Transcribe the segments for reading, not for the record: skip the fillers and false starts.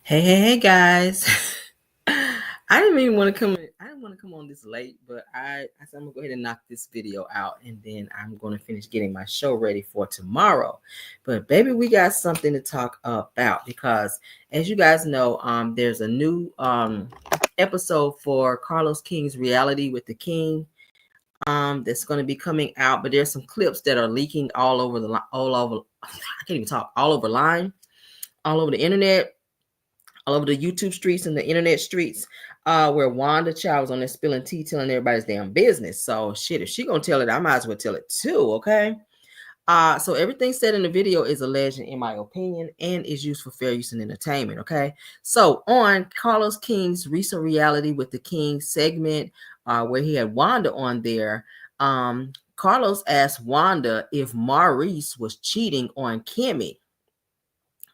Hey guys. I didn't even want to come in. I didn't want to come on this late, but I said I'm gonna go ahead and knock this video out and then I'm gonna finish getting my show ready for tomorrow. But baby, we got something to talk about because as you guys know, there's a new episode for Carlos King's Reality with the King that's going to be coming out, but there's some clips that are leaking all over I can't even talk, all over the internet, all over the YouTube streets and the internet streets, where Wanda Child was on there spilling tea, telling everybody's damn business. So shit, if she gonna tell it, I might as well tell it too, okay? So everything said in the video is alleged in my opinion and is used for fair use and entertainment, okay? So on Carlos King's recent Reality with the King segment, where he had Wanda on there, Carlos asked Wanda if Maurice was cheating on Kimmy.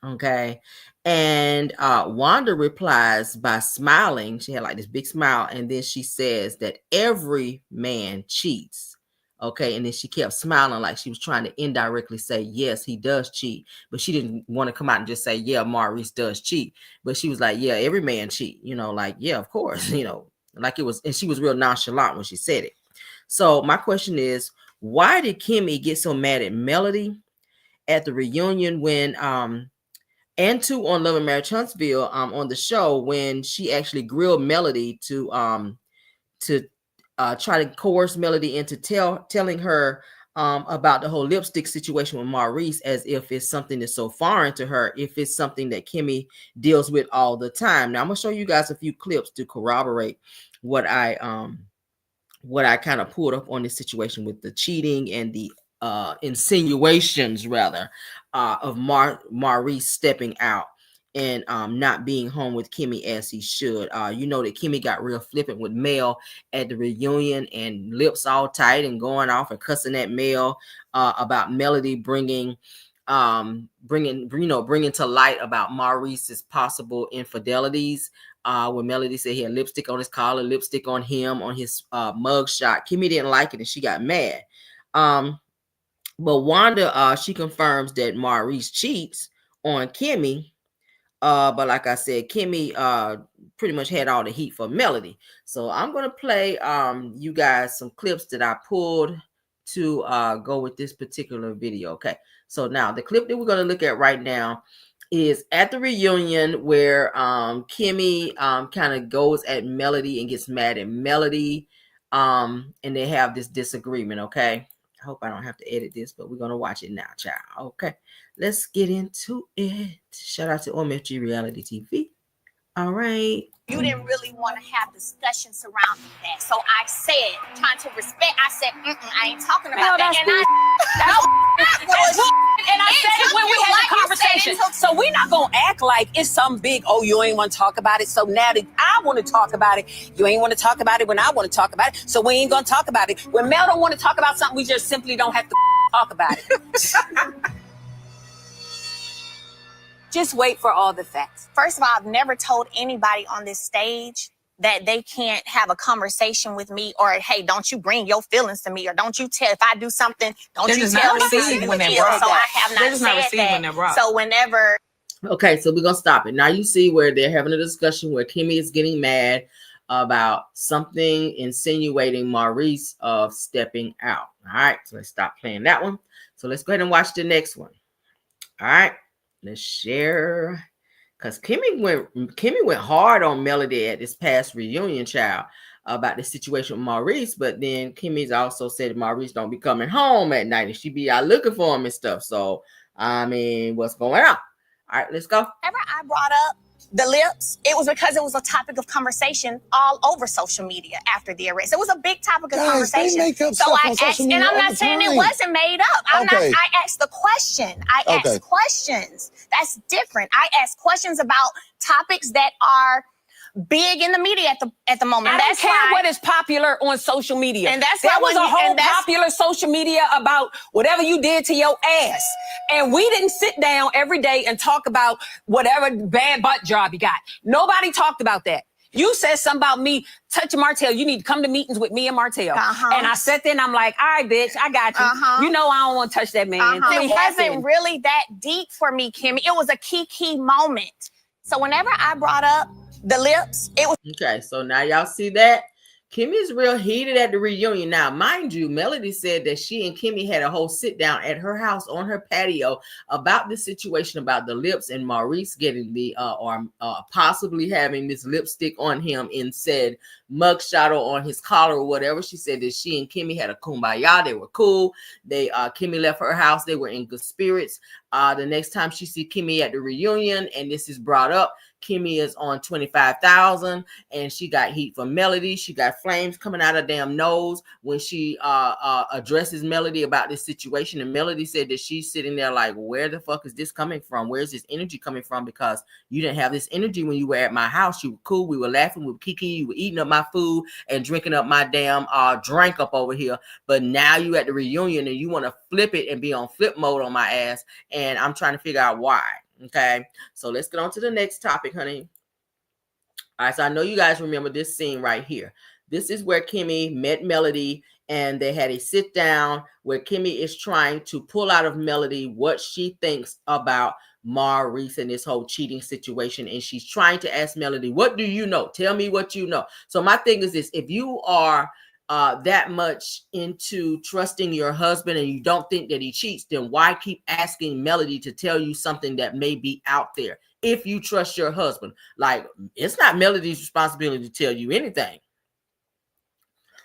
Okay. And Wanda replies by smiling. She had like this big smile. And then she says that every man cheats. Okay. And then she kept smiling like she was trying to indirectly say, yes, he does cheat. But she didn't want to come out and just say, yeah, Maurice does cheat. But she was like, yeah, every man cheat. Like, yeah, of course, like it was. And she was real nonchalant when she said it. So my question is, why did Kimmy get so mad at Melody at the reunion when and two on Love and Marriage Huntsville on the show when she actually grilled Melody to try to coerce Melody into telling her about the whole lipstick situation with Maurice, as if it's something that's so foreign to her, if it's something that Kimmy deals with all the time. Now I'm gonna show you guys a few clips to corroborate what I kind of pulled up on this situation with the cheating and the insinuations rather of Maurice stepping out and not being home with Kimmy as he should. That Kimmy got real flippant with Mel at the reunion and lips all tight and going off and cussing at Mel about Melody bringing to light about Maurice's possible infidelities. When Melody said he had lipstick on his collar, lipstick on him, on his mug shot. Kimmy didn't like it and she got mad. But Wanda, she confirms that Maurice cheats on Kimmy. But like I said, Kimmy pretty much had all the heat for Melody. So I'm going to play you guys some clips that I pulled to go with this particular video. Okay. So now the clip that we're going to look at right now is at the reunion where Kimmy kind of goes at Melody and gets mad at Melody. And they have this disagreement. Okay. I hope I don't have to edit this, but we're going to watch it now, child. Okay, let's get into it. Shout out to OMFG Reality TV. All right. You didn't really want to have discussions surrounding that. So I said, trying to respect, I said, I ain't talking about that. And I said it when we had the conversation. So we're not going to act like it's some big, you ain't want to talk about it. So now that I want to talk about it, you ain't want to talk about it when I want to talk about it. So we ain't going to talk about it. When Mel don't want to talk about something, we just simply don't have to talk about it. Just wait for all the facts. First of all, I've never told anybody on this stage that they can't have a conversation with me, or hey, don't you bring your feelings to me, or don't you tell if I do something, don't you tell me how to feel. So I have not said that. So whenever. Okay, so we're gonna stop it. Now you see where they're having a discussion where Kimmy is getting mad about something insinuating Maurice of stepping out. All right, so let's stop playing that one. So let's go ahead and watch the next one. All right. Let's share, because Kimmy went hard on Melody at this past reunion, child, about the situation with Maurice. But then Kimmy's also said Maurice don't be coming home at night and she be out looking for him and stuff. So I mean, what's going on? All right, let's go. Whenever I brought up the lips, it was because it was a topic of conversation all over social media after the arrest. It was a big topic of conversation. So I asked, and I'm not saying it wasn't made up. I asked the question. I asked questions. That's different. I asked questions about topics that are big in the media at the moment. I don't care what is popular on social media. And that's there was a whole popular social media about whatever you did to your ass. And we didn't sit down every day and talk about whatever bad butt job you got. Nobody talked about that. You said something about me touching Martell. You need to come to meetings with me and Martell. And I sat there and I'm like, all right, bitch, I got you. You know I don't want to touch that man. It wasn't really that deep for me, Kimmy. It was a key moment. So whenever I brought up the lips, it was okay. So now y'all see that Kimmy is real heated at the reunion. Now, mind you, Melody said that she and Kimmy had a whole sit down at her house on her patio about the situation about the lips and Maurice getting the possibly having this lipstick on him in said mugshot or on his collar or whatever. She said that she and Kimmy had a kumbaya. They were cool. They Kimmy left her house. They were in good spirits. The next time she see Kimmy at the reunion, and this is brought up, Kimmy is on 25,000 and she got heat from Melody. She got flames coming out her damn nose when she addresses Melody about this situation. And Melody said that she's sitting there like, where the fuck is this coming from? Where's this energy coming from? Because you didn't have this energy when you were at my house. You were cool. We were laughing. We were kiki. You were eating up my food and drinking up my damn drink up over here. But now you at the reunion and you want to flip it and be on flip mode on my ass. And I'm trying to figure out why. Okay, so let's get on to the next topic, honey. All right, so I know you guys remember this scene right here. This is where Kimmy met Melody and they had a sit down where Kimmy is trying to pull out of Melody what she thinks about Maurice and this whole cheating situation. And she's trying to ask Melody, what do you know? Tell me what you know. So my thing is this, if you are that much into trusting your husband and you don't think that he cheats, then why keep asking Melody to tell you something that may be out there? If you trust your husband, like, it's not Melody's responsibility to tell you anything.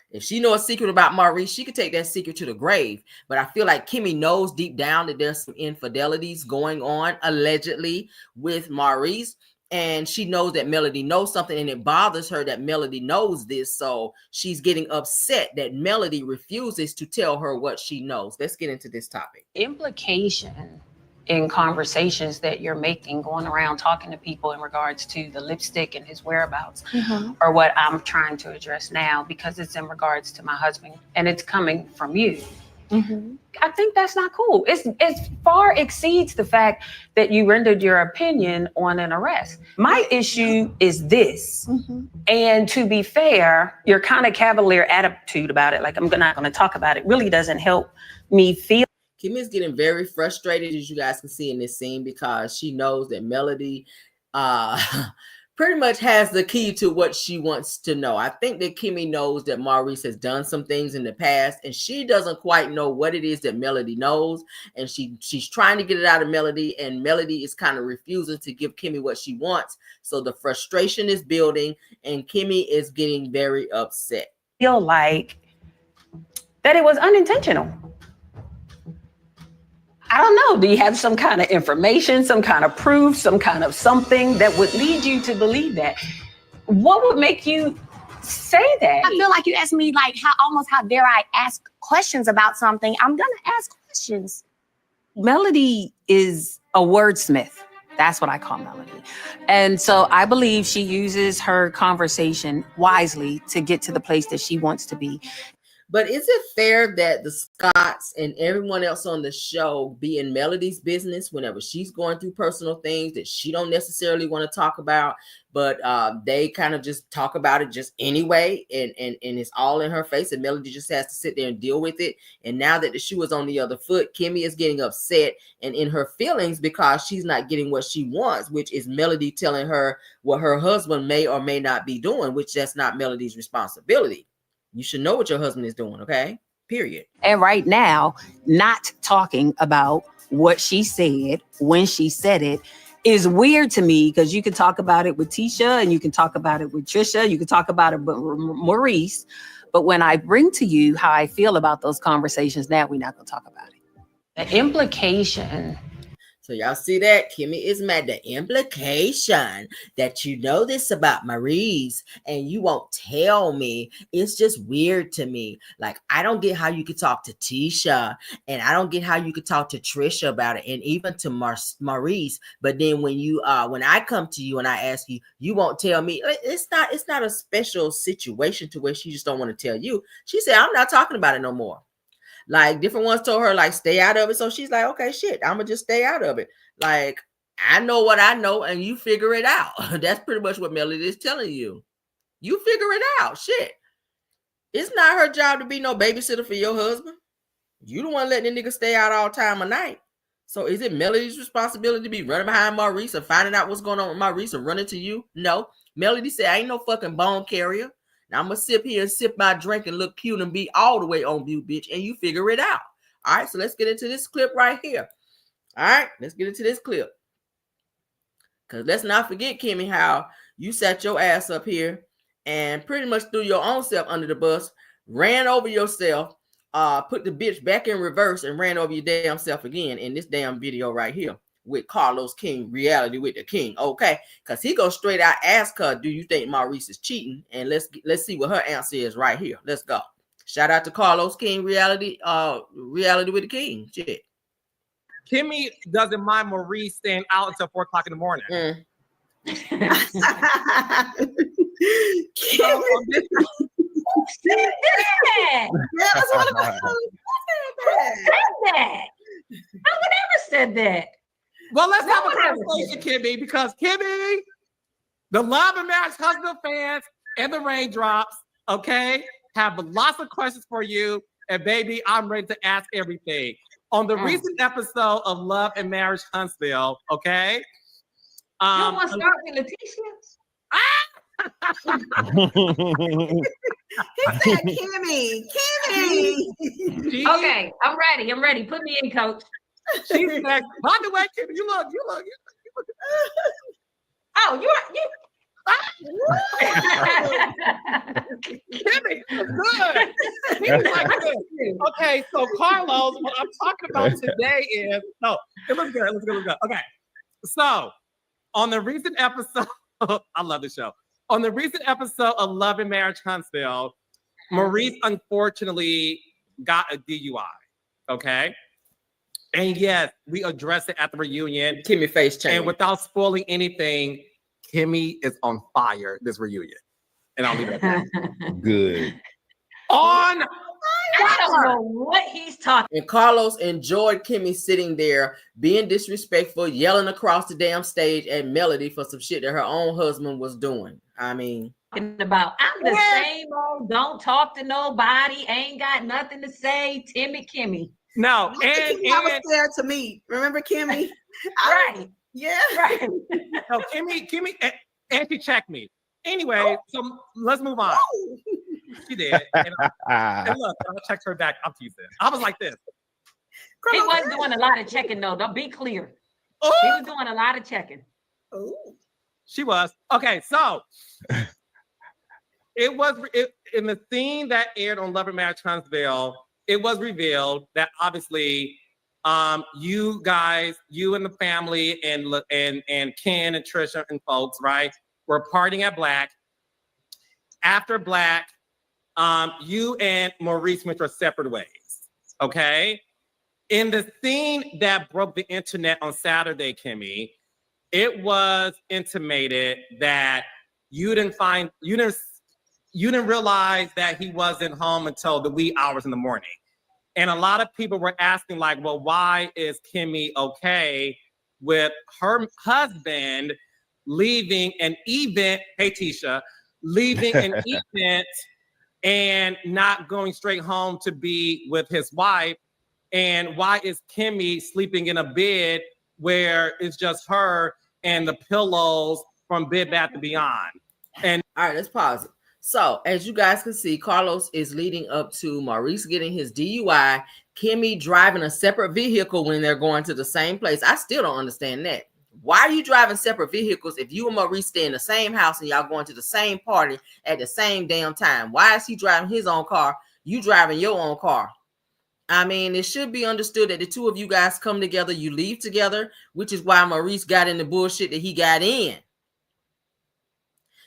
If she knows a secret about Maurice, she could take that secret to the grave. But I feel like Kimmy knows deep down that there's some infidelities going on allegedly with Maurice. And she knows that Melody knows something, and it bothers her that Melody knows this. So she's getting upset that Melody refuses to tell her what she knows. Let's get into this topic. Implication in conversations that you're making, going around talking to people in regards to the lipstick and his whereabouts, are what I'm trying to address now, because it's in regards to my husband and it's coming from you. I think that's not cool. It far exceeds the fact that you rendered your opinion on an arrest. My issue is this. And to be fair, your kind of cavalier attitude about it, like I'm not going to talk about it, really doesn't help me feel. Kimmy is getting very frustrated, as you guys can see in this scene, because she knows that Melody pretty much has the key to what she wants to know. I think that Kimmy knows that Maurice has done some things in the past, and she doesn't quite know what it is that Melody knows, and she's trying to get it out of Melody, and Melody is kind of refusing to give Kimmy what she wants. So the frustration is building, and Kimmy is getting very upset. I feel like that it was unintentional. I don't know. Do you have some kind of information, some kind of proof, some kind of something that would lead you to believe that? What would make you say that? I feel like you asked me, like, how dare I ask questions about something? I'm gonna ask questions. Melody is a wordsmith. That's what I call Melody. And so I believe she uses her conversation wisely to get to the place that she wants to be. But is it fair that the Scotts and everyone else on the show be in Melody's business whenever she's going through personal things that she don't necessarily want to talk about, but they kind of just talk about it just anyway, and it's all in her face, and Melody just has to sit there and deal with it? And now that the shoe is on the other foot, Kimmy is getting upset and in her feelings because she's not getting what she wants, which is Melody telling her what her husband may or may not be doing, which that's not Melody's responsibility. You should know what your husband is doing, okay? Period. And right now, not talking about what she said when she said it is weird to me, because you can talk about it with Tisha and you can talk about it with Trisha. You can talk about it with Maurice. But when I bring to you how I feel about those conversations, now we're not going to talk about it. The implication. So y'all see that? Kimmy is mad. The implication that you know this about Maurice and you won't tell me, it's just weird to me. Like, I don't get how you could talk to Tisha, and I don't get how you could talk to Trisha about it, and even to Maurice. But then when you when I come to you and I ask you, you won't tell me. It's not a special situation to where she just don't want to tell you. She said, I'm not talking about it no more. Like, different ones told her, like, stay out of it. So she's like, okay, shit, I'm gonna just stay out of it. Like, I know what I know and you figure it out. That's pretty much what Melody is telling you. You figure it out. Shit. It's not her job to be no babysitter for your husband. You don't want to let the nigga stay out all time of night. So is it Melody's responsibility to be running behind Maurice and finding out what's going on with Maurice and running to you? No. Melody said, I ain't no fucking bone carrier. Now I'm going to sit here and sip my drink and look cute and be all the way on view, bitch, and you figure it out. All right, so let's get into this clip right here. All right, let's get into this clip. Because let's not forget, Kimmy, how you sat your ass up here and pretty much threw your own self under the bus, ran over yourself, put the bitch back in reverse and ran over your damn self again in this damn video right here with Carlos King, Reality with the King, okay? Because he goes straight out, ask her, do you think Maurice is cheating? And let's see what her answer is right here. Let's go. Shout out to Carlos King, Reality with the King. Shit. Kimmy doesn't mind Maurice staying out until 4 o'clock in the morning. Who said that? No one ever said that. Well, let's have a conversation, Kimmy, because Kimmy, the Love and Marriage Husband fans and the Raindrops, okay, have lots of questions for you. And baby, I'm ready to ask everything. On the recent episode of Love and Marriage Huntsville, okay? You don't want to start with Letitia? He said, Kimmy. Okay, I'm ready. Put me in, coach. She said, by the way, Kimmy, you look. Oh, you. Kimmy, good. Kimmy's like this. Okay, so Carlos, what I'm talking about today is it looks good. Okay, so on the recent episode, I love the show. On the recent episode of Love and Marriage Huntsville, Maurice unfortunately got a DUI. Okay, and yes, we addressed it at the reunion. Kimmy face change. And without spoiling anything, Kimmy is on fire this reunion. And I'll leave it at that. Good. On I don't know what he's talking. And Carlos enjoyed Kimmy sitting there being disrespectful, yelling across the damn stage at Melody for some shit that her own husband was doing. I mean, About I'm the same old don't talk to nobody, ain't got nothing to say, timid Kimmy. No, and was scared to meet. Remember Kimmy? Right. Yeah. Right. No, Kimmy, and she checked me. Anyway, so let's move on. She did. And look, I checked her back. I'm teasing. I was like this. He wasn't doing a lot of checking, though. Don't be clear. Ooh. He was doing a lot of checking. Ooh. She was. Okay, so it was in the scene that aired on Love and Marriage Huntsville, it was revealed that obviously you guys, you and the family and Ken and Trisha and folks, right, were partying at Black. After Black, you and Maurice went your separate ways, okay? In the scene that broke the internet on Saturday, Kimmy, it was intimated that you didn't realize that he wasn't home until the wee hours in the morning. And a lot of people were asking, like, well, why is Kimmy okay with her husband leaving an event, hey, Tisha, leaving an event and not going straight home to be with his wife? And why is Kimmy sleeping in a bed where it's just her and the pillows from Bed Bath & Beyond? And all right, let's pause it. So, as you guys can see, Carlos is leading up to Maurice getting his DUI, Kimmy driving a separate vehicle when they're going to the same place. I still don't understand that. Why are you driving separate vehicles if you and Maurice stay in the same house and y'all going to the same party at the same damn time? Why is he driving his own car, you driving your own car? I mean, it should be understood that the two of you guys come together, you leave together, which is why Maurice got in the bullshit that he got in.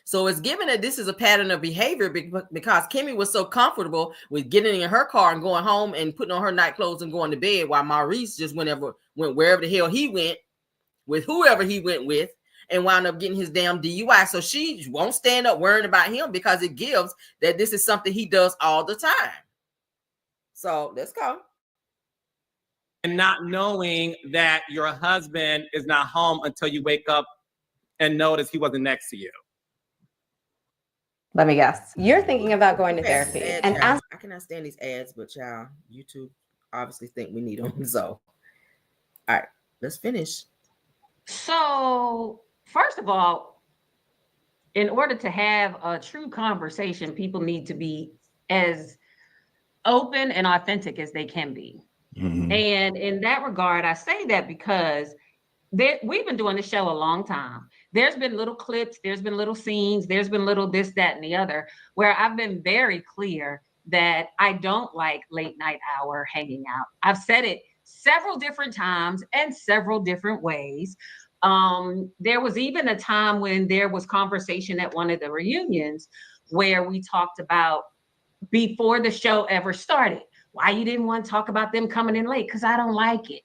So it's given that this is a pattern of behavior because Kimmy was so comfortable with getting in her car and going home and putting on her night clothes and going to bed, while Maurice just went wherever the hell he went with whoever he went with and wound up getting his damn DUI. So she won't stand up worrying about him because it gives that this is something he does all the time. So let's go. And not knowing that your husband is not home until you wake up and notice he wasn't next to you. Let me guess. You're thinking about going to therapy. And I cannot stand these ads, but y'all, YouTube obviously think we need them. So, all All right, let's finish. So, first of all, in order to have a true conversation, people need to be as open and authentic as they can be. Mhm. And in that regard, I say that because we've been doing the show a long time. There's been little clips, there's been little scenes, there's been little this, that, and the other, where I've been very clear that I don't like late night hour hanging out. I've said it several different times and several different ways. There was even a time when there was conversation at one of the reunions where we talked about before the show ever started, why you didn't want to talk about them coming in late, because I don't like it.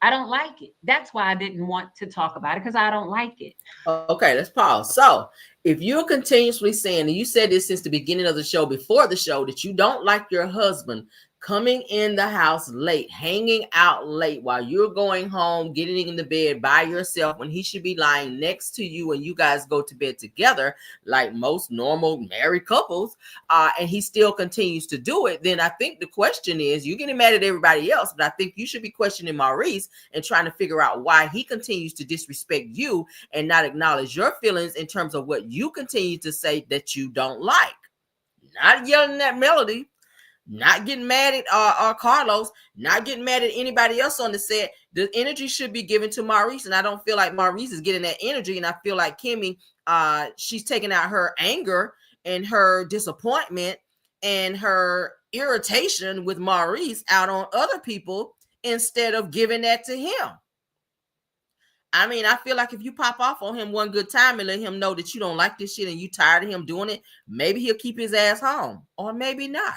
I don't like it. That's why I didn't want to talk about it, because I don't like it. Okay, let's pause. So if you're continuously saying, and you said this since the beginning of the show, before the show, that you don't like your husband coming in the house late, hanging out late while you're going home, getting in the bed by yourself when he should be lying next to you and you guys go to bed together like most normal married couples, and he still continues to do it, then I think the question is, you're getting mad at everybody else, but I think you should be questioning Maurice and trying to figure out why he continues to disrespect you and not acknowledge your feelings in terms of what you continue to say that you don't like. Not yelling at Melody, not getting mad at Carlos, not getting mad at anybody else on the set. The energy should be given to Maurice, and I don't feel like Maurice is getting that energy. And I feel like Kimmy, she's taking out her anger and her disappointment and her irritation with Maurice out on other people instead of giving that to him. I mean, I feel like if you pop off on him one good time and let him know that you don't like this shit and you tired of him doing it, maybe he'll keep his ass home, or maybe not.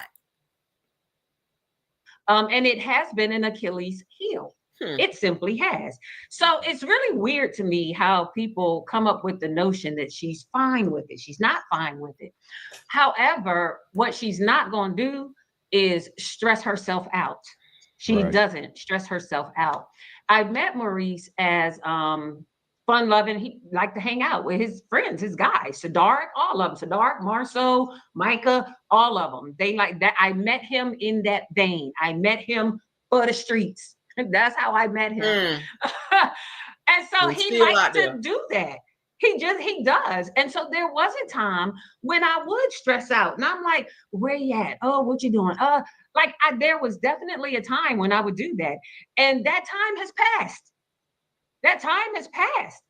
And it has been an Achilles heel. It simply has. So it's really weird to me how people come up with the notion that she's fine with it. She's not fine with it. However, what she's not going to do is stress herself out. She doesn't stress herself out. I met Maurice as fun loving. He liked to hang out with his friends, his guys, Sadark, all of them, Sadark, Marceau, Micah, all of them. They like that. I met him in that vein. I met him for the streets. That's how I met him. And so he likes to do that. He does. And so there was a time when I would stress out and I'm like, where you at? Oh, what you doing? There was definitely a time when I would do that. And that time has passed. That time has passed.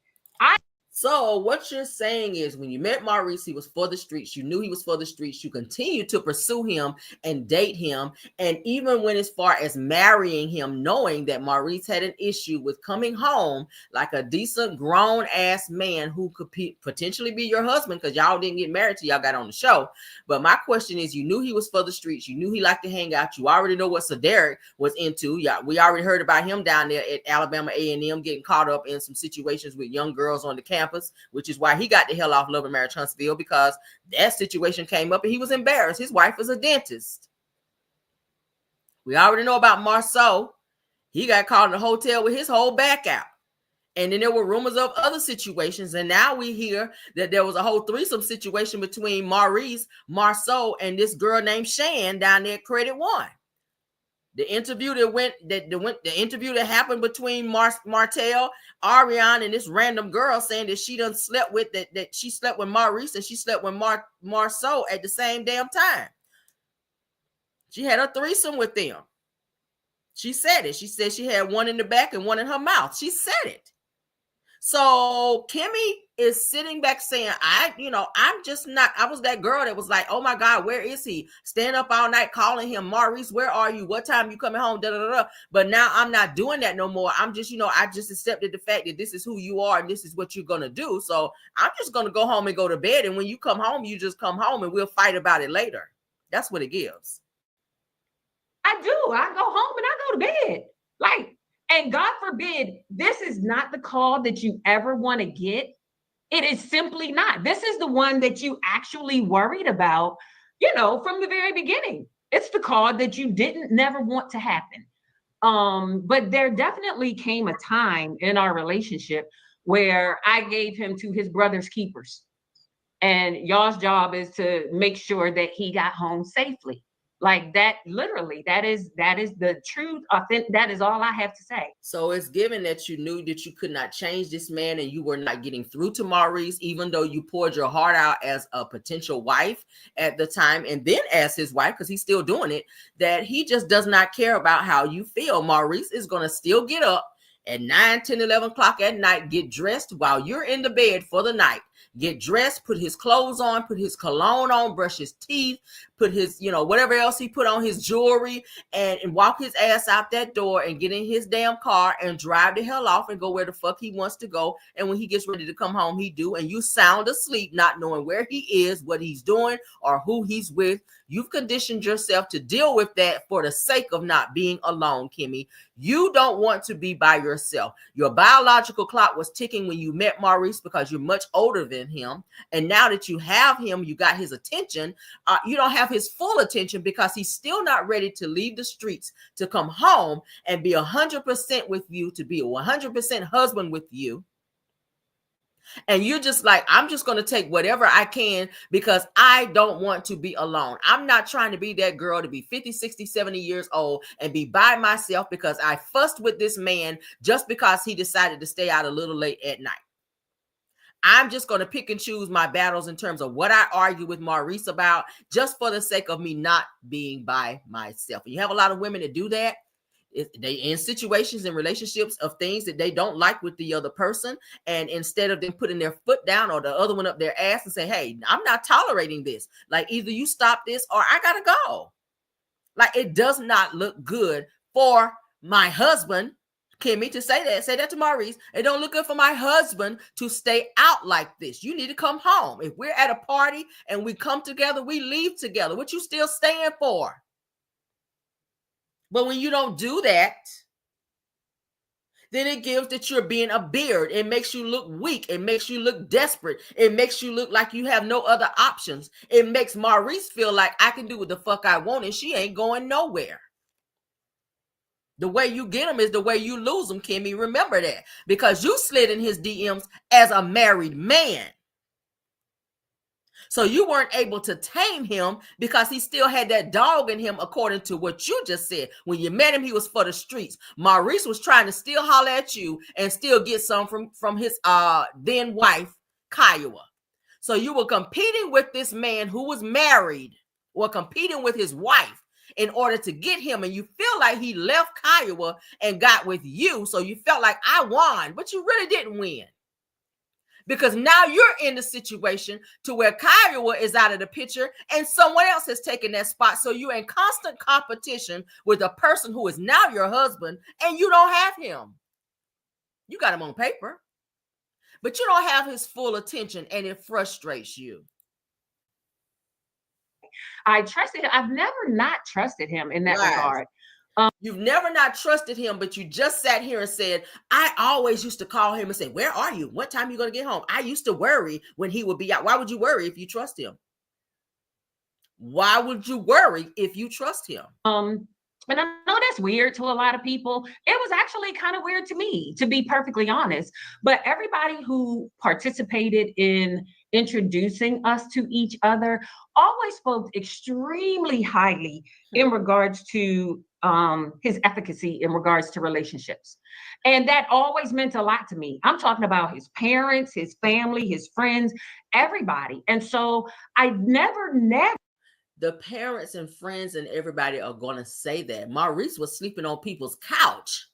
So what you're saying is, when you met Maurice, he was for the streets. You knew he was for the streets. You continue to pursue him and date him. And even when as far as marrying him, knowing that Maurice had an issue with coming home like a decent grown ass man who could potentially be your husband, because y'all didn't get married till y'all got on the show. But my question is, you knew he was for the streets. You knew he liked to hang out. You already know what Sadark was into. Yeah, we already heard about him down there at Alabama A&M getting caught up in some situations with young girls on the campus, which is why he got the hell off Love and Marriage Huntsville, because that situation came up and he was embarrassed. His wife is a dentist. We already know about Marceau. He got caught in a hotel with his whole back out. And then there were rumors of other situations. And now we hear that there was a whole threesome situation between Maurice, Marceau, and this girl named Shan down there at Credit One. The interview the interview that happened between Martell, Ariane, and this random girl saying that she done slept with that she slept with Maurice and she slept with Marceau at the same damn time. She had a threesome with them. She said it. She said she had one in the back and one in her mouth. She said it. So Kimmy is sitting back saying, I was that girl that was like, oh my God, where is he? Staying up all night calling him, Maurice, where are you? What time you coming home? Da, da, da, da. But now I'm not doing that no more. I'm just, I just accepted the fact that this is who you are and this is what you're going to do. So I'm just going to go home and go to bed. And when you come home, you just come home and we'll fight about it later. That's what it gives. I do. I go home and I go to bed. And God forbid, this is not the call that you ever want to get. It is simply not. This is the one that you actually worried about, from the very beginning. It's the call that you never want to happen. But there definitely came a time in our relationship where I gave him to his brother's keepers. And y'all's job is to make sure that he got home safely. Like that, literally, that is the truth. Authentic. That is all I have to say. So it's given that you knew that you could not change this man and you were not getting through to Maurice, even though you poured your heart out as a potential wife at the time, and then as his wife, because he's still doing it, that he just does not care about how you feel. Maurice is going to still get up at 9, 10, 11 o'clock at night, get dressed while you're in the bed for the night, get dressed, put his clothes on, put his cologne on, brush his teeth, put his, whatever else he put on, his jewelry, and walk his ass out that door and get in his damn car and drive the hell off and go where the fuck he wants to go. And when he gets ready to come home, he do. And you sound asleep, not knowing where he is, what he's doing, or who he's with. You've conditioned yourself to deal with that for the sake of not being alone, Kimmy. You don't want to be by yourself. Your biological clock was ticking when you met Maurice because you're much older than him. And now that you have him, you got his attention. You don't have his full attention because he's still not ready to leave the streets to come home and be 100% with you, to be a 100% husband with you. And you're just like, I'm just going to take whatever I can because I don't want to be alone. I'm not trying to be that girl to be 50, 60, 70 years old and be by myself because I fussed with this man just because he decided to stay out a little late at night. I'm just going to pick and choose my battles in terms of what I argue with Maurice about just for the sake of me not being by myself. And you have a lot of women that do that. They in situations and relationships of things that they don't like with the other person, and instead of them putting their foot down or the other one up their ass and say, hey, I'm not tolerating this, like either you stop this or I gotta go. Like, it does not look good for my husband, Kimmy, to say that to Maurice. It don't look good for my husband to stay out like this. You need to come home. If we're at a party and we come together, we leave together. What you still staying for? But when you don't do that, then it gives that you're being a beard. It makes you look weak. It makes you look desperate. It makes you look like you have no other options. It makes Maurice feel like I can do what the fuck I want and she ain't going nowhere. The way you get him is the way you lose him, Kimmy. Remember that, because you slid in his DMs as a married man. So you weren't able to tame him because he still had that dog in him, according to what you just said. When you met him, he was for the streets. Maurice was trying to still holler at you and still get some from his then wife, Kiowa. So you were competing with this man who was married, or competing with his wife in order to get him. And you feel like he left Kiowa and got with you. So you felt like I won, but you really didn't win. Because now you're in the situation to where Kiowa is out of the picture and someone else has taken that spot. So you're in constant competition with a person who is now your husband, and you don't have him. You got him on paper, but you don't have his full attention, and it frustrates you. I trusted him. I've never not trusted him in that regard. You've never not trusted him, but you just sat here and said, I always used to call him and say, where are you? What time are you going to get home? I used to worry when he would be out. Why would you worry if you trust him? Why would you worry if you trust him? And I know that's weird to a lot of people. It was actually kind of weird to me, to be perfectly honest. But everybody who participated in introducing us to each other always spoke extremely highly in regards to his efficacy in regards to relationships. And that always meant a lot to me. I'm talking about his parents, his family, his friends, everybody. And so I never. The parents and friends and everybody are going to say that. Maurice was sleeping on people's couch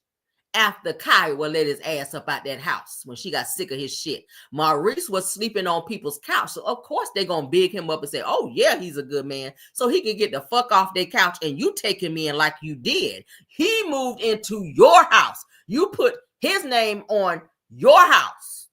after Kiowa let his ass up out that house when she got sick of his shit. Maurice was sleeping on people's couch. So of course they're going to big him up and say, oh yeah, he's a good man. So he can get the fuck off their couch, and you take him in like you did. He moved into your house. You put his name on your house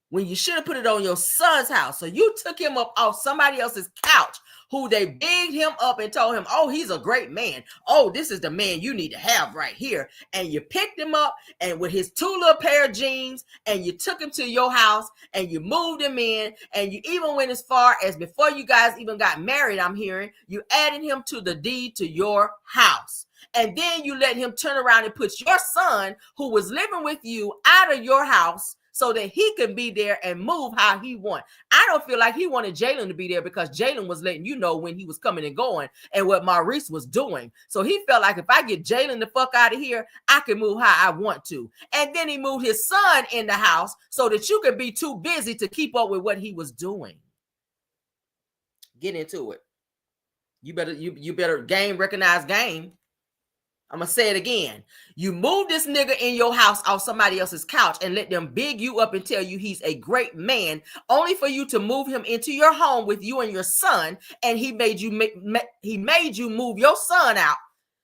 when you should have put it on your son's house. So you took him up off somebody else's couch, who they bigged him up and told him, oh, he's a great man. Oh, this is the man you need to have right here. And you picked him up and with his 2 little pair of jeans, and you took him to your house and you moved him in. And you even went as far as, before you guys even got married, I'm hearing, you added him to the deed to your house. And then you let him turn around and put your son, who was living with you, out of your house so that he can be there and move how he want. I don't feel like he wanted Jalen to be there because Jalen was letting you know when he was coming and going and what Maurice was doing. So he felt like if I get Jalen the fuck out of here, I can move how I want to. And then he moved his son in the house so that you could be too busy to keep up with what he was doing. Get into it. You better game, recognize game. I'm going to say it again. You move this nigga in your house off somebody else's couch and let them big you up and tell you he's a great man, only for you to move him into your home with you and your son. And he made you move your son out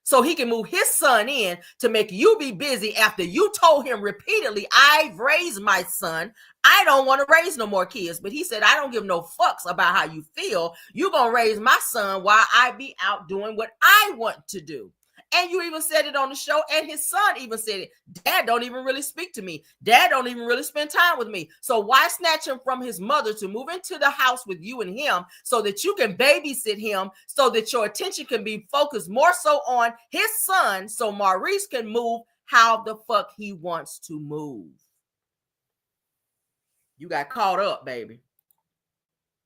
so he can move his son in to make you be busy after you told him repeatedly, I've raised my son. I don't want to raise no more kids. But he said, I don't give no fucks about how you feel. You're going to raise my son while I be out doing what I want to do. And you even said it on the show, and his son even said it. Dad don't even really speak to me. Dad don't even really spend time with me. So why snatch him from his mother to move into the house with you and him so that you can babysit him, so that your attention can be focused more so on his son, so Maurice can move how the fuck he wants to move. You got caught up, baby.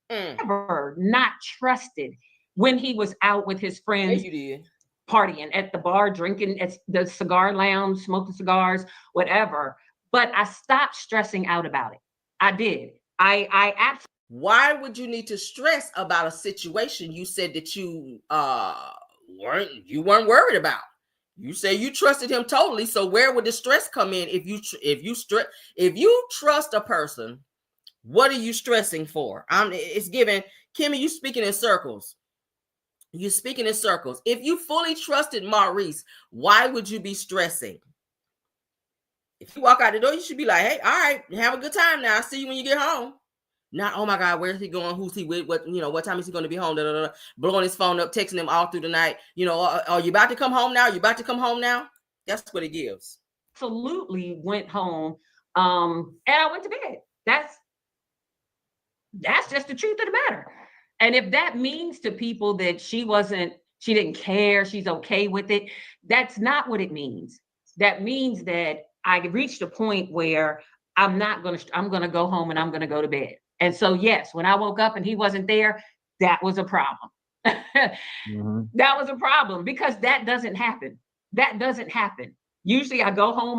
Never not trusted when he was out with his friends. Yeah, you did. Partying at the bar, drinking at the cigar lounge, smoking cigars, whatever. But I stopped stressing out about it. I did. I absolutely. Why would you need to stress about a situation you said that you weren't worried about? You say you trusted him totally. So where would the stress come in? If you trust a person, what are you stressing for? It's given. Kimmy, you speaking in circles. You're speaking in circles. If you fully trusted Maurice, why would you be stressing? If you walk out the door, you should be like, hey, all right, have a good time now. I'll see you when you get home. Not, oh my God, where's he going? Who's he with? What time is he going to be home? Blowing his phone up, texting him all through the night. Are you about to come home now? You about to come home now? That's what it gives. Absolutely went home. And I went to bed. That's just the truth of the matter. And if that means to people that she didn't care, she's okay with it, that's not what it means. That means that I reached a point where I'm going to go home and I'm going to go to bed. And so, yes, when I woke up and he wasn't there, that was a problem. Mm-hmm. That was a problem because that doesn't happen. That doesn't happen. Usually I go home,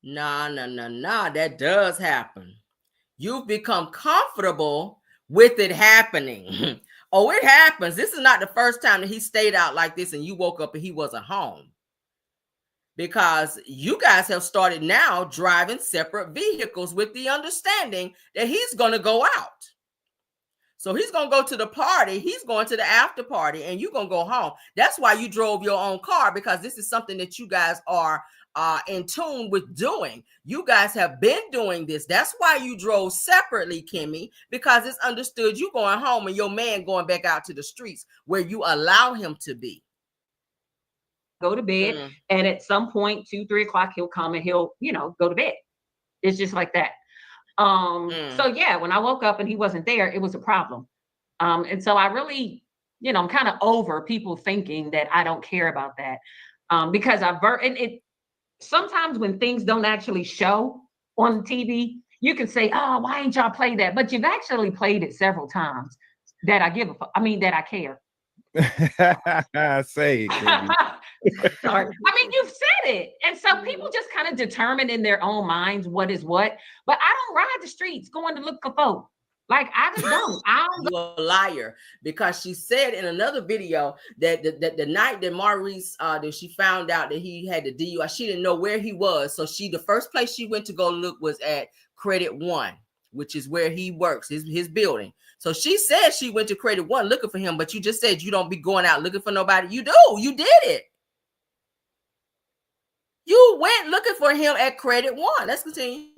Nah, that does happen. You've become comfortable with it happening. Oh, it happens. This is not the first time that he stayed out like this and you woke up and he wasn't home. Because you guys have started now driving separate vehicles with the understanding that he's going to go out. So he's going to go to the party. He's going to the after party and you're going to go home. That's why you drove your own car, because this is something that you guys are in tune with doing. You guys have been doing this. That's why you drove separately, Kimmy, because it's understood you going home and your man going back out to the streets where you allow him to be. Go to bed, and at some point, 2-3 o'clock, he'll come and he'll, go to bed. It's just like that. So yeah, when I woke up and he wasn't there, it was a problem. And so I really, I'm kind of over people thinking that I don't care about that. Because sometimes when things don't actually show on TV, you can say, oh, why ain't y'all play that? But you've actually played it several times that I care. Say it. Sorry. You've said it. And so people just kind of determine in their own minds what is what. But I don't ride the streets going to look for folk. Like, I just don't. You're a liar, because she said in another video that the night that Maurice, that she found out that he had the DUI, she didn't know where he was. So the first place she went to go look was at Credit One, which is where he works, his building. So she said she went to Credit One looking for him, but you just said you don't be going out looking for nobody. You do. You did it. You went looking for him at Credit One. Let's continue.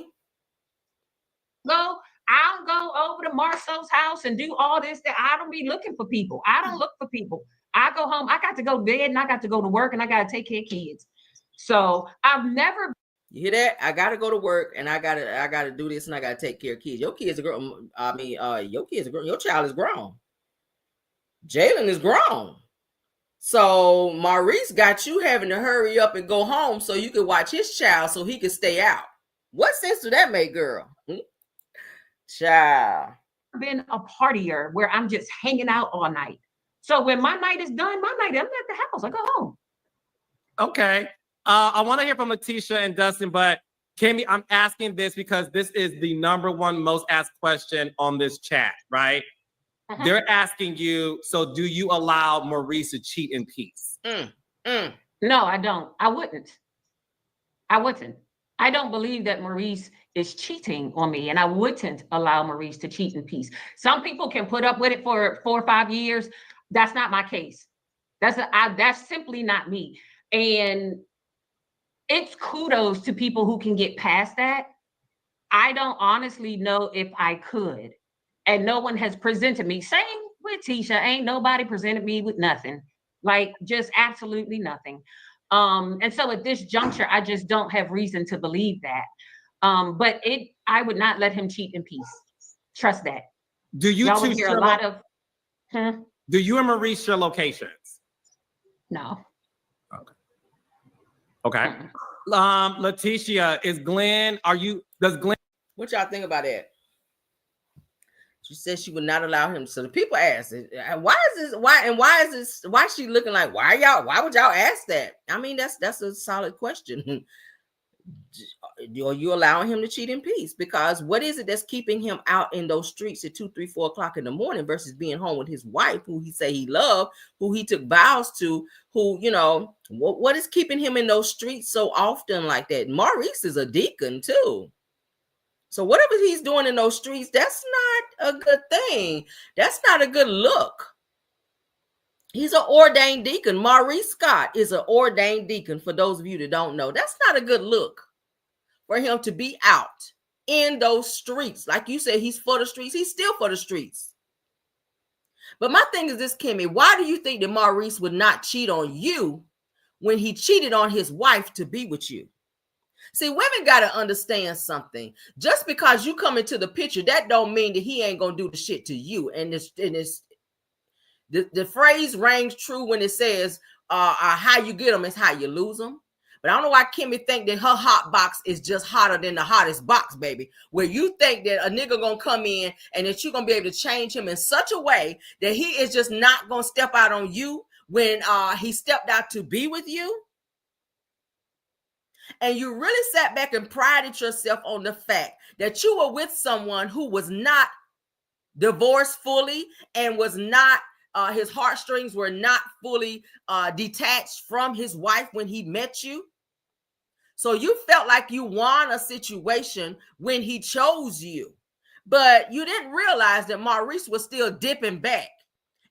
I'll go over to Marceau's house and do all this. That I don't be looking for people. I don't look for people. I go home. I got to go to bed and I got to go to work and I got to take care of kids. So I've never. You hear that? I got to go to work and I got to do this and I got to take care of kids. Your kids are grown. Your kids are grown. Your child is grown. Jalen is grown. So Maurice got you having to hurry up and go home so you could watch his child so he could stay out. What sense do that make, girl? Child. I've been a partier where I'm just hanging out all night. So when my night is done, I'm at the house. I go home. Okay. I want to hear from Letitia and Dustin, but Kimmy, I'm asking this because this is the #1 most asked question on this chat, right? They're asking you, so do you allow Maurice to cheat in peace? No, I don't. I wouldn't. I don't believe that Maurice is cheating on me, and I wouldn't allow Maurice to cheat in peace. Some people can put up with it for 4 or 5 years. That's not my case. That's simply not me. And it's kudos to people who can get past that. I don't honestly know if I could. And no one has presented me. Same with Tisha. Ain't nobody presented me with nothing. Like, just absolutely nothing. And so at this juncture, I just don't have reason to believe that. But I would not let him cheat in peace. Trust that. Do you Y'all would hear a lot of Do you and Maurice share locations? No. Okay. Letitia, does Glenn What y'all think about that? She said she would not allow him. So the people asked, why is she looking like, why would y'all ask that? I mean, that's a solid question. Are you allowing him to cheat in peace? Because what is it that's keeping him out in those streets at 2, 3, 4 o'clock in the morning versus being home with his wife, who he say he loved, who he took vows to, who, what is keeping him in those streets so often like that? Maurice is a deacon too. So whatever he's doing in those streets, that's not a good thing. That's not a good look. He's an ordained deacon. Maurice Scott is an ordained deacon, for those of you that don't know. That's not a good look for him to be out in those streets. Like you said, he's for the streets. He's still for the streets. But my thing is this, Kimmy, why do you think that Maurice would not cheat on you when he cheated on his wife to be with you? See, women got to understand something. Just because you come into the picture, that don't mean that he ain't going to do the shit to you. And the phrase rings true when it says, how you get them is how you lose them. But I don't know why Kimmy think that her hot box is just hotter than the hottest box, baby. Where you think that a nigga gonna come in and that you're gonna be able to change him in such a way that he is just not gonna step out on you when he stepped out to be with you. And you really sat back and prided yourself on the fact that you were with someone who was not divorced fully and was not, his heartstrings were not fully detached from his wife when he met you. So you felt like you won a situation when he chose you. But you didn't realize that Maurice was still dipping back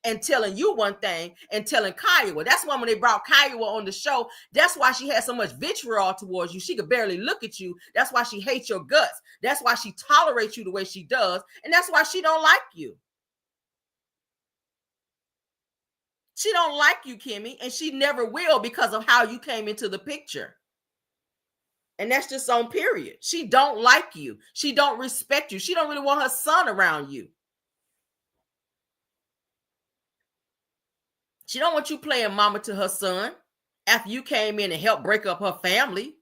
and telling you one thing and telling Kiowa. That's why when they brought Kiowa on the show, that's why she had so much vitriol towards you. She could barely look at you. That's why she hates your guts. That's why she tolerates you the way she does. And that's why she don't like you. She don't like you, Kimmy, and she never will because of how you came into the picture. And that's just on period. She don't like you. She don't respect you. She don't really want her son around you. She don't want you playing mama to her son after you came in and helped break up her family.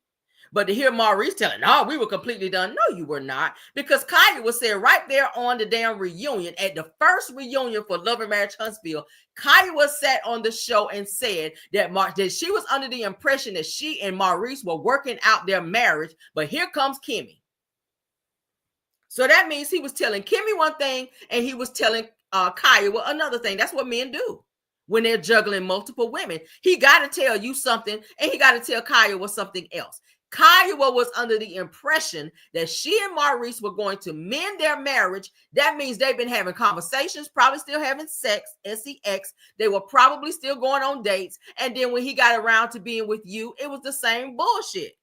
But to hear Maurice telling, no, we were completely done. No, you were not. Because Kylie was said right there on the damn reunion, at the first reunion for Love and Marriage Huntsville, Kylie was sat on the show and said that she was under the impression that she and Maurice were working out their marriage. But here comes Kimmy. So that means he was telling Kimmy one thing and he was telling Kylie another thing. That's what men do when they're juggling multiple women. He got to tell you something and he got to tell Kylie something else. Kiowa was under the impression that she and Maurice were going to mend their marriage. That means they've been having conversations, probably still having sex, sex. They were probably still going on dates. And then when he got around to being with you, it was the same bullshit.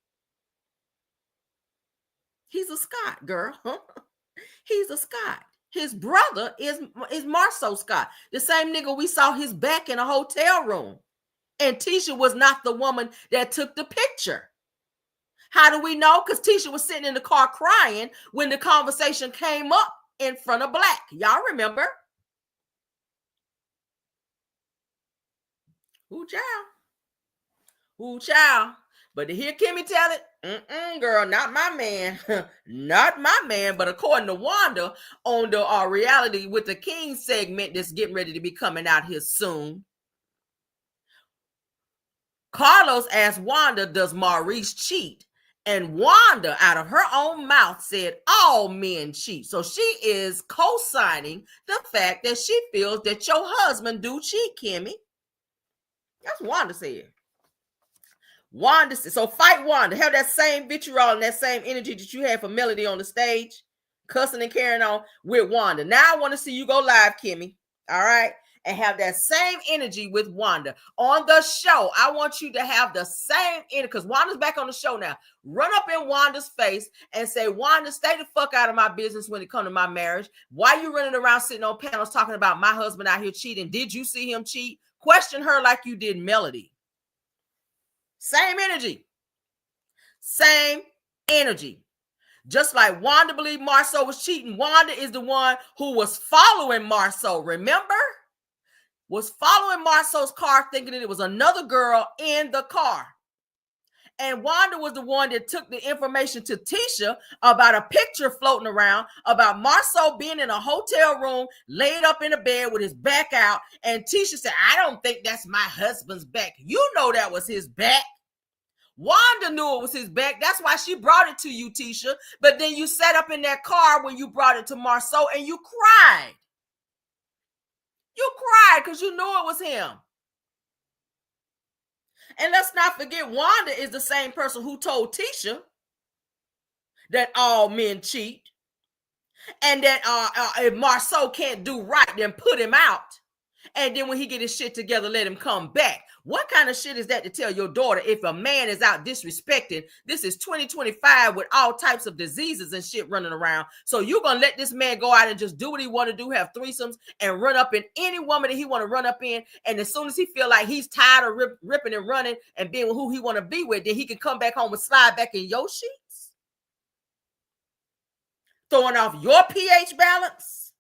He's a Scott, girl. He's a Scott. His brother is Marceau Scott, the same nigga we saw his back in a hotel room. And Tisha was not the woman that took the picture. How do we know? Because Tisha was sitting in the car crying when the conversation came up in front of Black. Y'all remember? Ooh, child. Ooh, child. But to hear Kimmy tell it, Girl, not my man. Not my man. But according to Wanda, on the Reality with the King segment that's getting ready to be coming out here soon, Carlos asked Wanda, does Maurice cheat? And Wanda, out of her own mouth, said all men cheat. So she is co-signing the fact that she feels that your husband do cheat, Kimmy. That's what Wanda said. Wanda said, so fight Wanda. Have that same vitriol and that same energy that you had for Melody on the stage, cussing and carrying on with Wanda. Now I want to see you go live, Kimmy. All right? And have that same energy with Wanda on the show. I want you to have the same energy because Wanda's back on the show now. Run up in Wanda's face and say, Wanda, stay the fuck out of my business when it comes to my marriage. Why you running around sitting on panels talking about my husband out here cheating? Did you see him cheat? Question her like you did Melody. Same energy. Same energy. Just like Wanda believed Marceau was cheating, Wanda is the one who was following Marceau. Remember? Was following Marceau's car thinking that it was another girl in the car. And Wanda was the one that took the information to Tisha about a picture floating around about Marceau being in a hotel room, laid up in a bed with his back out. And Tisha said, I don't think that's my husband's back. You know that was his back. Wanda knew it was his back. That's why she brought it to you, Tisha. But then you sat up in that car when you brought it to Marceau and you cried. You cried because you knew it was him. And let's not forget, Wanda is the same person who told Tisha that all men cheat. And that if Marceau can't do right, then put him out. And then when he get his shit together, let him come back. What kind of shit is that to tell your daughter if a man is out disrespecting? This is 2025 with all types of diseases and shit running around. So you're going to let this man go out and just do what he want to do, have threesomes, and run up in any woman that he want to run up in. And as soon as he feel like he's tired of ripping and running and being with who he want to be with, then he can come back home and slide back in your sheets? Throwing off your pH balance?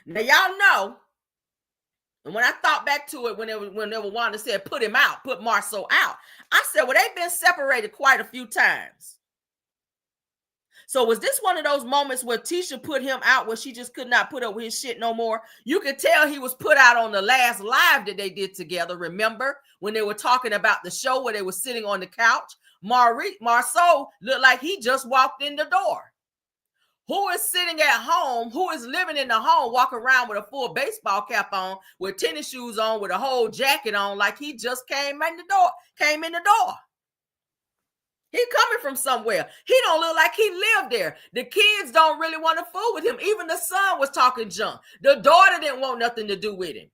Now, y'all know. And when I thought back to it, whenever Wanda said, put him out, put Marceau out, I said, well, they've been separated quite a few times. So was this one of those moments where Tisha put him out where she just could not put up with his shit no more? You could tell he was put out on the last live that they did together. Remember when they were talking about the show where they were sitting on the couch? Marceau looked like he just walked in the door. Who is sitting at home, who is living in the home, walking around with a full baseball cap on, with tennis shoes on, with a whole jacket on, like he just came in the door. He coming from somewhere. He don't look like he lived there. The kids don't really want to fool with him. Even the son was talking junk. The daughter didn't want nothing to do with him.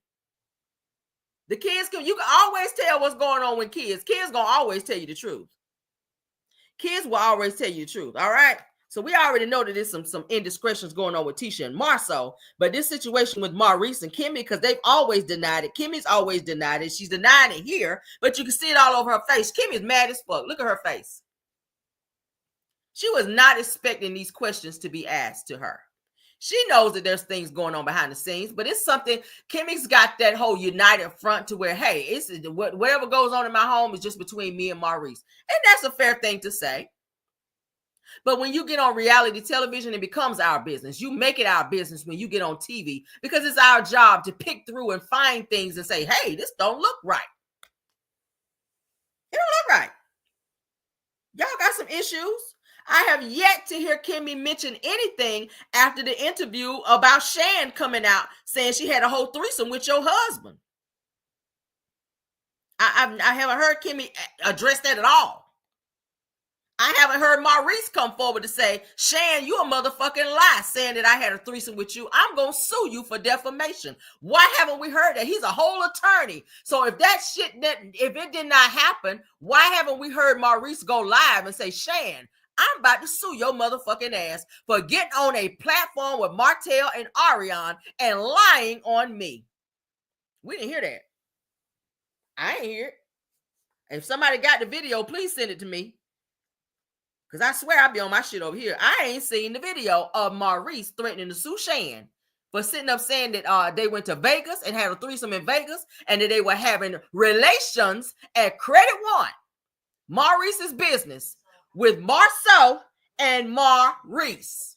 The kids, you can always tell what's going on with kids. Kids gonna always tell you the truth. Kids will always tell you the truth, all right? So we already know that there's some indiscretions going on with Tisha and Marceau, but this situation with Maurice and Kimmy, because they've always denied it. Kimmy's always denied it. She's denying it here, but you can see it all over her face. Kimmy's mad as fuck. Look at her face. She was not expecting these questions to be asked to her. She knows that there's things going on behind the scenes, but it's something. Kimmy's got that whole united front to where, hey, it's whatever goes on in my home is just between me and Maurice. And that's a fair thing to say. But when you get on reality television, it becomes our business. You make it our business when you get on TV because it's our job to pick through and find things and say, hey, this don't look right. It don't look right. Y'all got some issues. I have yet to hear Kimmy mention anything after the interview about Shan coming out saying she had a whole threesome with your husband. I haven't heard Kimmy address that at all. I haven't heard Maurice come forward to say, Shan, you a motherfucking lie saying that I had a threesome with you. I'm going to sue you for defamation. Why haven't we heard that? He's a whole attorney. So if if it did not happen, why haven't we heard Maurice go live and say, Shan, I'm about to sue your motherfucking ass for getting on a platform with Martell and Ariane and lying on me. We didn't hear that. I ain't hear it. If somebody got the video, please send it to me. Because I swear I'll be on my shit over here. I ain't seen the video of Maurice threatening to sue Shan for sitting up saying that they went to Vegas and had a threesome in Vegas and that they were having relations at Credit One, Maurice's business, with Marceau and Maurice.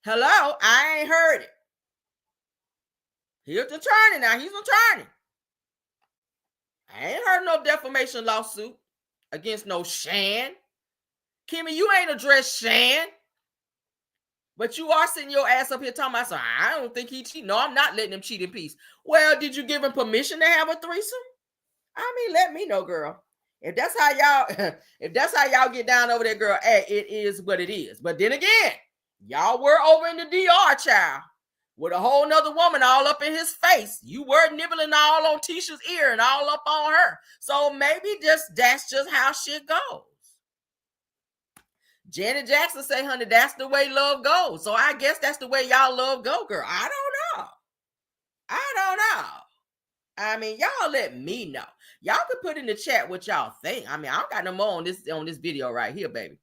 Hello, I ain't heard it. Here's the attorney now. He's an attorney. I ain't heard no defamation lawsuit against no Shan. Kimmy, you ain't addressed Shan. But you are sitting your ass up here talking about, so I don't think he cheated. No, I'm not letting him cheat in peace. Well, did you give him permission to have a threesome? I mean, let me know, girl. If that's how y'all get down over there, girl, hey, it is what it is. But then again, y'all were over in the DR, child, with a whole nother woman all up in his face. You were nibbling all on Tisha's ear and all up on her. So maybe that's just how shit goes. Janet Jackson say, honey, that's the way love goes. So I guess that's the way y'all love go, girl. I don't know. I mean, y'all let me know. Y'all can put in the chat what y'all think. I mean, I don't got no more on this video right here, baby.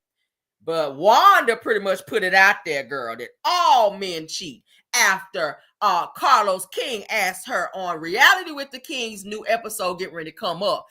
But Wanda pretty much put it out there, girl, that all men cheat after Carlos King asked her on Reality with the Kings new episode getting ready to come up.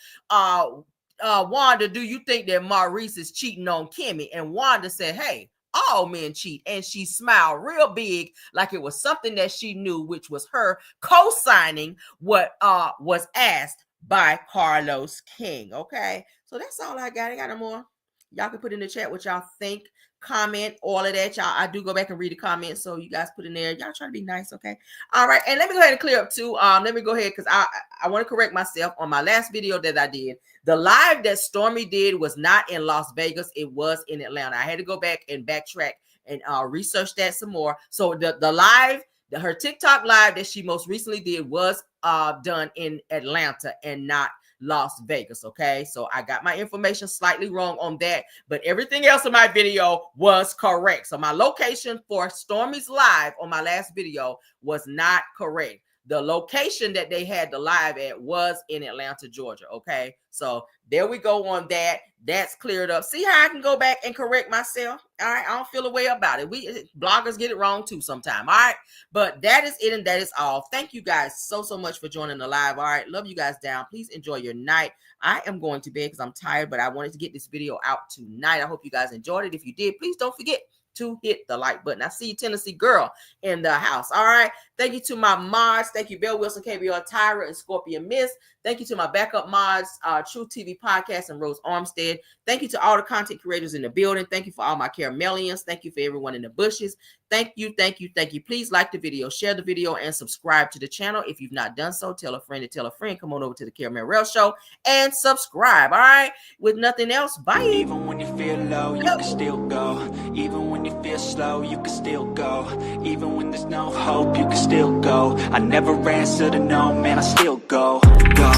Wanda, do you think that Maurice is cheating on Kimmy? And Wanda said, hey, all men cheat. And she smiled real big like it was something that she knew, which was her co-signing what was asked by Carlos King. Okay, so that's all I got. I got no more. Y'all can put in the chat what y'all think, comment, all of that. Y'all, I do go back and read the comments, so you guys put in there. Y'all try to be nice, okay? All right, and let me go ahead and clear up too. Let me go ahead because I want to correct myself on my last video that I did. The live that Stormy did was not in Las Vegas. It was in Atlanta. I had to go back and backtrack and research that some more. So the live, her TikTok live that she most recently did was done in Atlanta and not Las Vegas. Okay, so I got my information slightly wrong on that, but everything else in my video was correct. So my location for Stormy's live on my last video was not correct. The location that they had the live at was in Atlanta, Georgia. Okay, so there we go on that. That's cleared up. See how I can go back and correct myself? All right, I don't feel a way about it. We bloggers get it wrong too sometime. All right, but that is it and that is all. Thank you guys so much for joining the live. All right, love you guys down. Please enjoy your night. I am going to bed because I'm tired, but I wanted to get this video out tonight. I hope you guys enjoyed it. If you did, please don't forget to hit the like button. I see you, Tennessee girl in the house. All right. Thank you to my mods. Thank you, Bill Wilson, KBR, Tyra, and Scorpion Miss. Thank you to my backup mods, True TV Podcast, and Rose Armstead. Thank you to all the content creators in the building. Thank you for all my caramelians. Thank you for everyone in the bushes. Thank you. Please like the video, share the video, and subscribe to the channel. If you've not done so, tell a friend to tell a friend. Come on over to the Caramel Rail Show and subscribe. All right. With nothing else, bye. Even when you feel low, you can still go. Even when you feel slow, you can still go. Even when there's no hope, you can still go. I never answer to no, man, I still go. Go,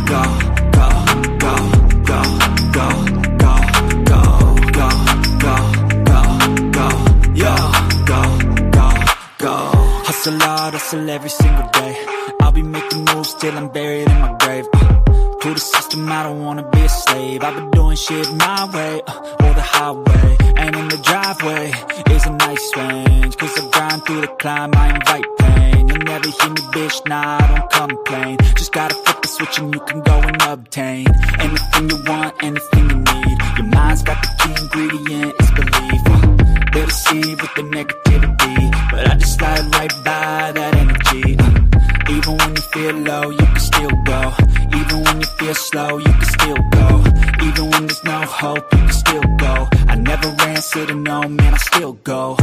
go, go, go, go, go, go, go, go, go, go, go, yo, go. Hustle hard, hustle every single day. I'll be making moves till I'm buried in my grave. To the system, I don't wanna be a slave. I've been doing shit my way, or the highway. And in the driveway is a nice range. Cause I grind through the climb, I invite pain. You'll never hear me, bitch, nah, I don't complain. Just gotta flip the switch and you can go and obtain anything you want, anything you need. Your mind's got the key ingredient, it's belief. They'll deceive with the negativity, but I just slide right by that energy. Even when you feel low, you can still go. Even when you feel slow, you can still go. Even when there's no hope, you can still go. I never answer to no, man, I still go.